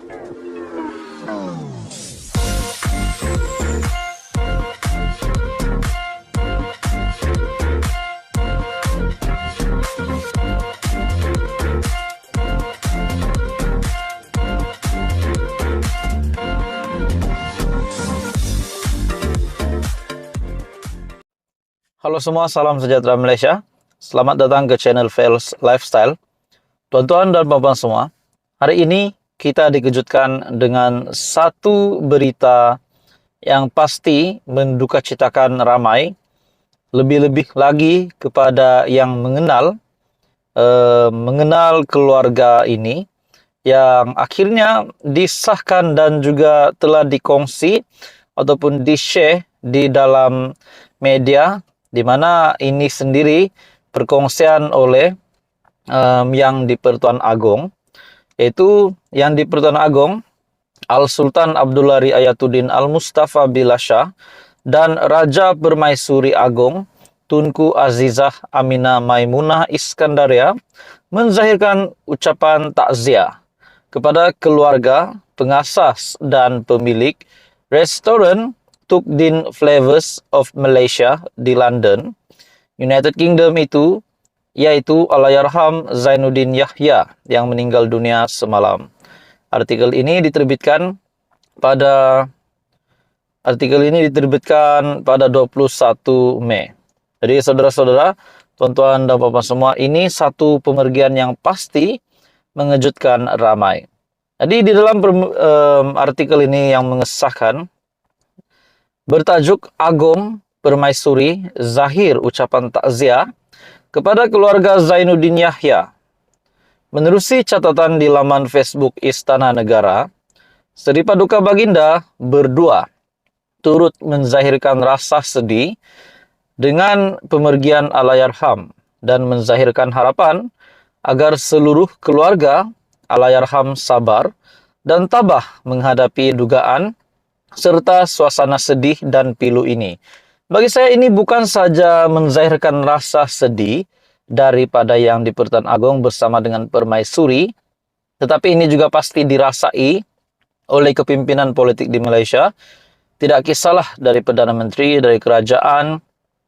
Halo semua, salam sejahtera Malaysia. Selamat datang ke channel Fels Lifestyle. Tuan-tuan dan puan-puan semua, hari ini kita dikejutkan dengan satu berita yang pasti mendukacitakan ramai, lebih-lebih lagi kepada yang mengenal keluarga ini yang akhirnya disahkan dan juga telah dikongsi ataupun di-share di dalam media, di mana ini sendiri perkongsian oleh yang di-Pertuan Agong, yaitu yang di-Pertuan Agong Al-Sultan Abdullah Riayatuddin Al-Mustafa Billah Shah dan Raja Permaisuri Agong Tunku Azizah Aminah Maimunah Iskandaria menzahirkan ucapan takziah kepada keluarga pengasas dan pemilik restoran Tuk Din Flavors of Malaysia di London, United Kingdom itu, yaitu Allahyarham Zainuddin Yahya yang meninggal dunia semalam. Artikel ini diterbitkan pada 21 Mei. Jadi saudara-saudara, tuan-tuan dan puan-puan semua, ini satu pemergian yang pasti mengejutkan ramai. Jadi di dalam artikel ini yang mengesahkan bertajuk Agong Permaisuri Zahir Ucapan Takziah kepada keluarga Zainuddin Yahya. Menerusi catatan di laman Facebook Istana Negara, Seri Paduka Baginda berdua turut menzahirkan rasa sedih dengan pemergian Allahyarham dan menzahirkan harapan agar seluruh keluarga Allahyarham sabar dan tabah menghadapi dugaan serta suasana sedih dan pilu ini. Bagi saya ini bukan saja menzahirkan rasa sedih daripada yang di Pertuan Agong bersama dengan Permaisuri, tetapi ini juga pasti dirasai oleh kepimpinan politik di Malaysia. Tidak kisahlah dari Perdana Menteri, dari kerajaan,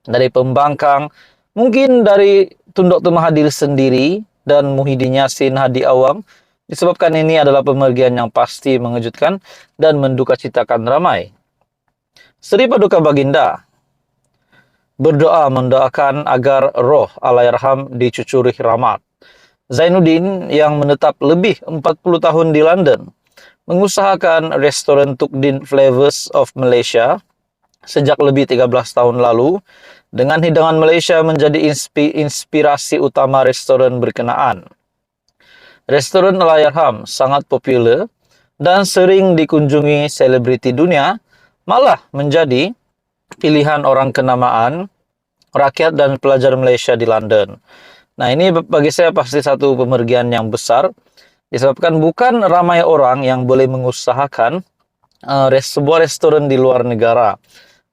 dari pembangkang, mungkin dari Tun Dr. Mahathir sendiri dan Muhyiddin Yassin Hadi Awang, disebabkan ini adalah pemergian yang pasti mengejutkan dan mendukacitakan ramai. Seri Paduka Baginda berdoa mendoakan agar roh Allahyarham dicucuri rahmat. Zainuddin yang menetap lebih 40 tahun di London, mengusahakan restoran Tuk Din Flavors of Malaysia sejak lebih 13 tahun lalu, dengan hidangan Malaysia menjadi inspirasi utama restoran berkenaan. Restoran Allahyarham sangat popular dan sering dikunjungi selebriti dunia, malah menjadi pilihan orang kenamaan, rakyat dan pelajar Malaysia di London. Nah, ini bagi saya pasti satu pemergian yang besar, disebabkan bukan ramai orang yang boleh mengusahakan sebuah restoran di luar negara,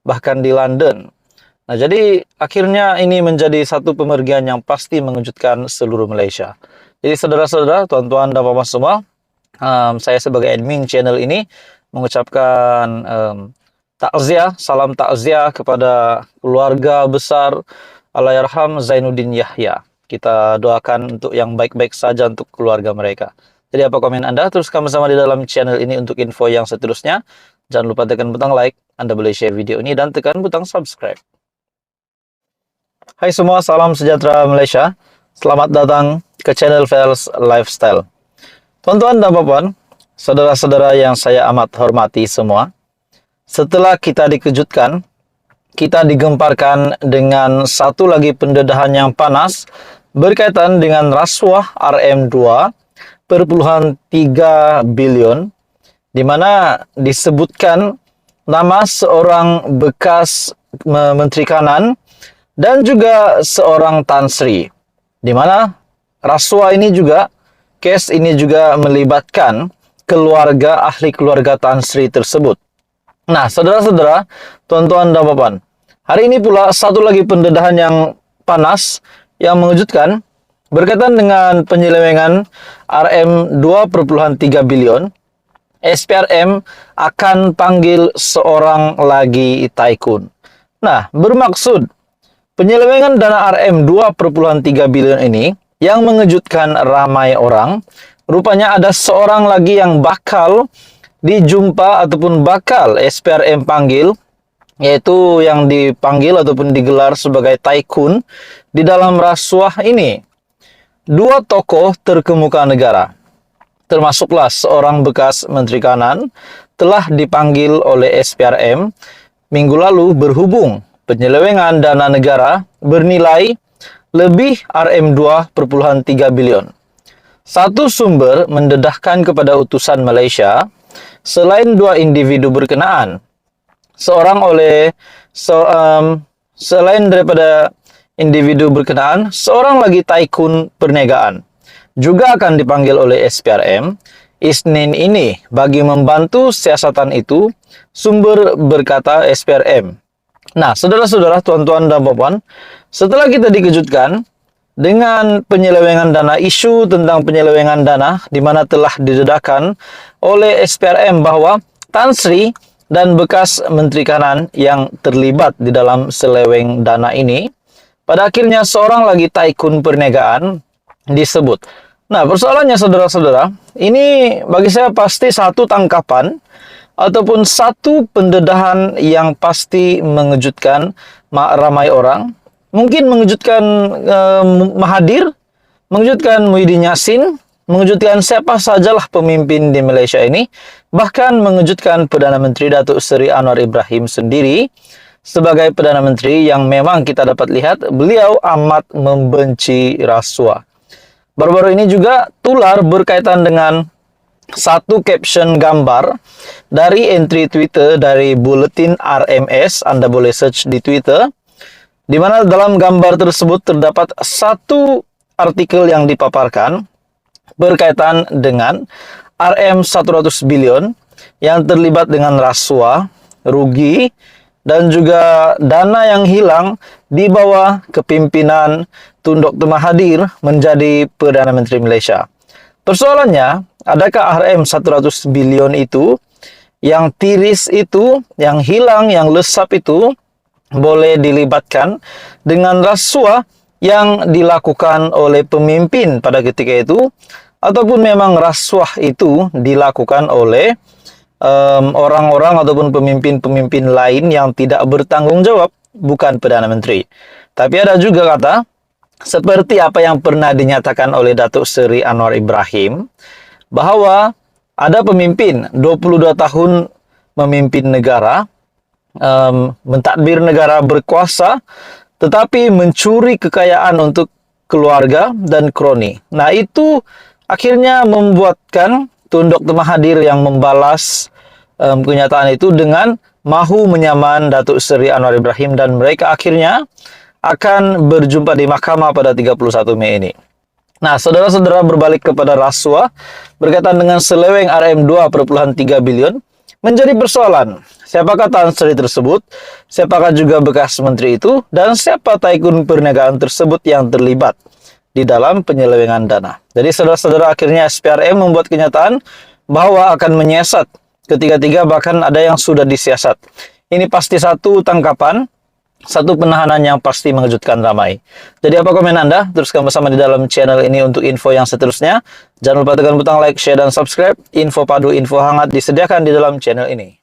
bahkan di London. Nah, jadi akhirnya ini menjadi satu pemergian yang pasti mengejutkan seluruh Malaysia. Jadi saudara-saudara, tuan-tuan dan puan-puan semua, saya sebagai admin channel ini mengucapkan takziah, salam takziah kepada keluarga besar Allahyarham Zainuddin Yahya. Kita doakan untuk yang baik-baik saja untuk keluarga mereka. Jadi apa komen Anda? Teruskan bersama di dalam channel ini untuk info yang seterusnya. Jangan lupa tekan butang like, Anda boleh share video ini dan tekan butang subscribe. Hai semua, salam sejahtera Malaysia. Selamat datang ke channel Fels Lifestyle. Tuan-tuan dan puan-puan, saudara-saudara yang saya amat hormati semua, setelah kita dikejutkan, kita digemparkan dengan satu lagi pendedahan yang panas berkaitan dengan rasuah RM2,3 bilion, di mana disebutkan nama seorang bekas Menteri Kanan dan juga seorang Tan Sri, di mana rasuah ini juga, kes ini juga melibatkan keluarga, ahli keluarga Tan Sri tersebut. Nah, saudara-saudara, tuan-tuan dan puan-puan, hari ini pula satu lagi pendedahan yang panas, yang mengejutkan, berkaitan dengan penyelewengan RM2,3 bilion SPRM akan panggil seorang lagi tycoon. Nah, bermaksud penyelewengan dana RM 2,3 bilion ini yang mengejutkan ramai orang. Rupanya ada seorang lagi yang bakal dijumpa ataupun bakal SPRM panggil, yaitu yang dipanggil ataupun digelar sebagai tycoon di dalam rasuah ini. Dua tokoh terkemuka negara, termasuklah seorang bekas Menteri Kanan, telah dipanggil oleh SPRM minggu lalu berhubung penyelewengan dana negara bernilai lebih RM 2,3 bilion. Satu sumber mendedahkan kepada utusan Malaysia, selain dua individu berkenaan, selain daripada individu berkenaan, seorang lagi tycoon perniagaan juga akan dipanggil oleh SPRM Isnin ini bagi membantu siasatan itu, sumber berkata SPRM. Nah, saudara-saudara, tuan-tuan dan puan, setelah kita dikejutkan dengan penyelewengan dana, isu tentang penyelewengan dana di mana telah didedahkan oleh SPRM bahwa Tan Sri dan bekas Menteri Kanan yang terlibat di dalam seleweng dana ini, pada akhirnya seorang lagi tycoon perniagaan disebut. Nah, persoalannya saudara-saudara, ini bagi saya pasti satu tangkapan ataupun satu pendedahan yang pasti mengejutkan ramai orang. Mungkin mengejutkan Mahathir, mengejutkan Muhyiddin Yassin, mengejutkan siapa sajalah pemimpin di Malaysia ini, bahkan mengejutkan Perdana Menteri Datuk Seri Anwar Ibrahim sendiri sebagai Perdana Menteri yang memang kita dapat lihat beliau amat membenci rasuah. Baru-baru ini juga tular berkaitan dengan satu caption gambar dari entry Twitter dari Buletin RMS, Anda boleh search di Twitter, di mana dalam gambar tersebut terdapat satu artikel yang dipaparkan berkaitan dengan RM 100 bilion yang terlibat dengan rasuah, rugi, dan juga dana yang hilang di bawah kepimpinan Tun Dr. Mahathir menjadi Perdana Menteri Malaysia. Persoalannya, adakah RM 100 bilion itu, yang tiris itu, yang hilang, yang lesap itu, boleh dilibatkan dengan rasuah yang dilakukan oleh pemimpin pada ketika itu, ataupun memang rasuah itu dilakukan oleh orang-orang ataupun pemimpin-pemimpin lain yang tidak bertanggung jawab, bukan Perdana Menteri. Tapi ada juga kata, seperti apa yang pernah dinyatakan oleh Datuk Seri Anwar Ibrahim, bahwa ada pemimpin 22 tahun memimpin negara, mentadbir negara, berkuasa, tetapi mencuri kekayaan untuk keluarga dan kroni. Nah, itu akhirnya membuatkan Tun Dr. Mahathir yang membalas kenyataan itu dengan mahu menyaman Datuk Seri Anwar Ibrahim, dan mereka akhirnya akan berjumpa di mahkamah pada 31 Mei ini. Nah, saudara-saudara, berbalik kepada rasuah berkaitan dengan seleweng RM 2,3 bilion menjadi persoalan. Siapakah Tan Sri tersebut? Siapakah juga bekas menteri itu? Dan siapa tycoon perniagaan tersebut yang terlibat di dalam penyelewengan dana? Jadi saudara-saudara, akhirnya SPRM membuat kenyataan bahwa akan menyiasat ketiga-tiga, bahkan ada yang sudah disiasat. Ini pasti satu tangkapan, satu penahanan yang pasti mengejutkan ramai. Jadi apa komen Anda? Teruskan bersama di dalam channel ini untuk info yang seterusnya. Jangan lupa tekan butang like, share, dan subscribe. Info padu, info hangat disediakan di dalam channel ini.